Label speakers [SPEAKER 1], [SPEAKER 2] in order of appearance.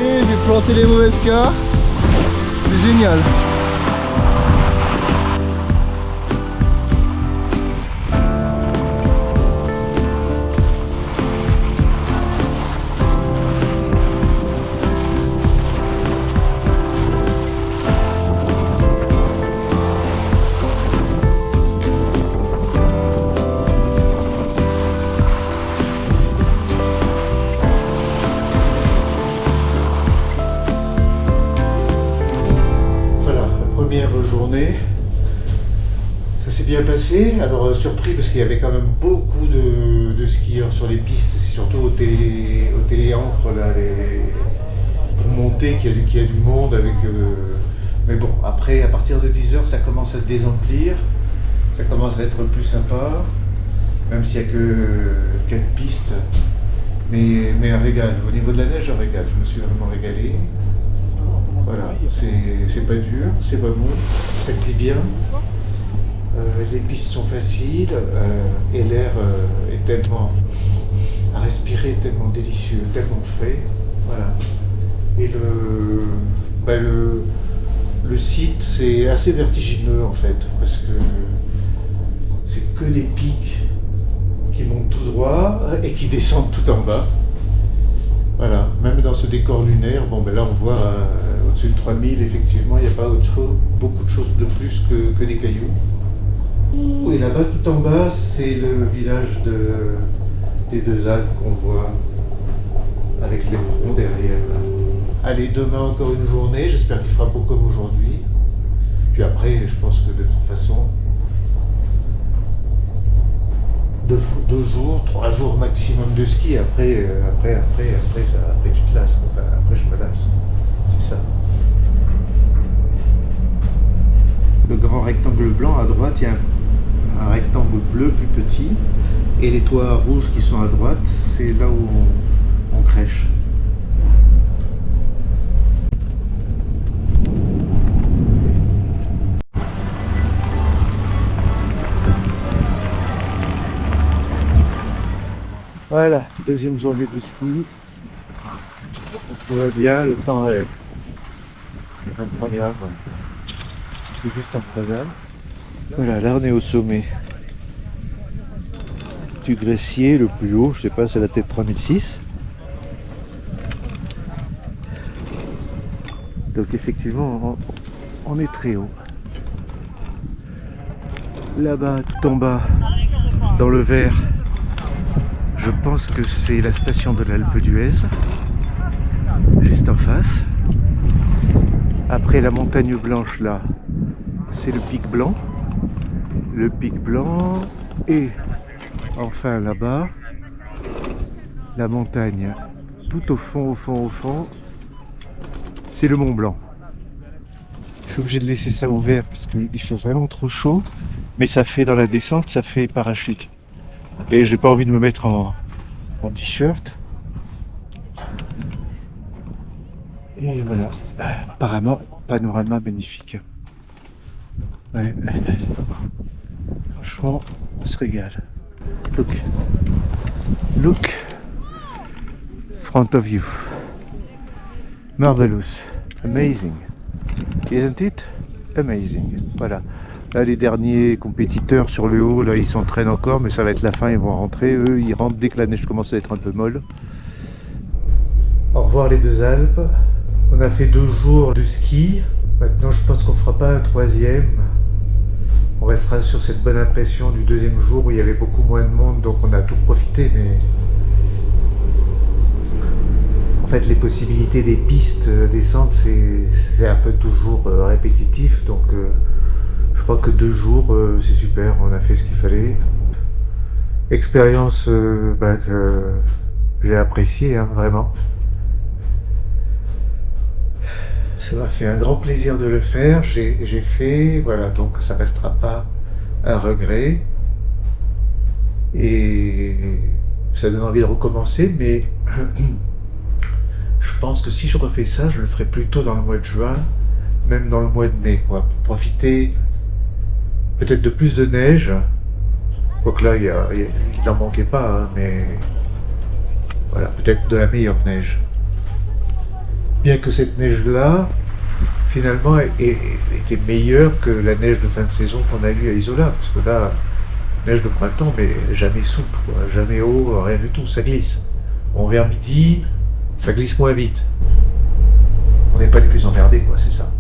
[SPEAKER 1] journée, j'ai planté les mauvaises cartes. C'est génial.
[SPEAKER 2] Première journée, ça s'est bien passé. Alors surpris parce qu'il y avait quand même beaucoup de skieurs sur les pistes, surtout au téléancre là, pour monter qu'il y a du monde avec. Mais bon, après à partir de 10h ça commence à se désemplir, ça commence à être plus sympa, même s'il n'y a que 4 pistes, mais un régal. Au niveau de la neige, un régal. Je me suis vraiment régalé. Voilà, c'est pas dur, c'est pas bon, ça glisse bien, les pistes sont faciles et l'air est tellement à respirer, tellement délicieux, tellement frais, voilà. Et le site c'est assez vertigineux en fait, parce que c'est que des pics qui montent tout droit et qui descendent tout en bas. Voilà, même dans ce décor lunaire, bon ben là on voit au-dessus de 3000, effectivement, il n'y a pas beaucoup de choses de plus que des cailloux. Oui, là-bas, tout en bas, c'est le village des Deux Alpes qu'on voit avec les ronds derrière. Là. Allez, demain encore une journée, j'espère qu'il fera beau comme aujourd'hui. Puis après, je pense que de toute façon, 2 jours, 3 jours maximum de ski, après tu te lasses, enfin, après je me lasse, c'est ça. Le grand rectangle blanc à droite, il y a un rectangle bleu plus petit, et les toits rouges qui sont à droite, c'est là où on crèche. Voilà, deuxième journée de ski. Tout va bien, le temps est incroyable. C'est juste incroyable. Voilà, là on est au sommet du glacier, le plus haut, je sais pas, c'est la tête 3006. Donc effectivement, on est très haut. Là-bas, tout en bas, dans le vert, je pense que c'est la station de l'Alpe d'Huez, juste en face. Après la montagne blanche là, c'est le pic blanc. Le pic blanc et enfin là-bas, la montagne tout au fond, c'est le Mont Blanc. Je suis obligé de laisser ça ouvert parce qu'il fait vraiment trop chaud, mais ça fait dans la descente, ça fait parachute. Et j'ai pas envie de me mettre en t-shirt. Et voilà, apparemment, panorama magnifique. Ouais. Franchement, on se régale. Look, front of you. Marvelous, amazing. Isn't it? Amazing. Voilà. Là, les derniers compétiteurs sur le haut, là, ils s'entraînent encore, mais ça va être la fin, ils vont rentrer. Eux, ils rentrent dès que la neige commence à être un peu molle. Au revoir les Deux Alpes. On a fait 2 jours de ski. Maintenant, je pense qu'on fera pas un 3e. On restera sur cette bonne impression du 2e jour où il y avait beaucoup moins de monde, donc on a tout profité, mais en fait les possibilités des pistes descentes c'est un peu toujours répétitif, donc je crois que 2 jours c'est super, on a fait ce qu'il fallait. Expérience que j'ai appréciée, hein, vraiment. Ça m'a fait un grand plaisir de le faire, j'ai fait, voilà, donc ça restera pas un regret. Et ça donne envie de recommencer, mais je pense que si je refais ça, je le ferai plutôt dans le mois de juin, même dans le mois de mai, quoi, pour profiter peut-être de plus de neige. Quoique là, il n'en manquait pas, hein, mais voilà, peut-être de la meilleure neige. Bien que cette neige-là, finalement, était meilleure que la neige de fin de saison qu'on a eue à Isola. Parce que là, neige de printemps, mais jamais souple, quoi. Jamais haut, rien du tout, ça glisse. Bon, vers midi, ça glisse moins vite. On n'est pas les plus emmerdés, quoi, c'est ça.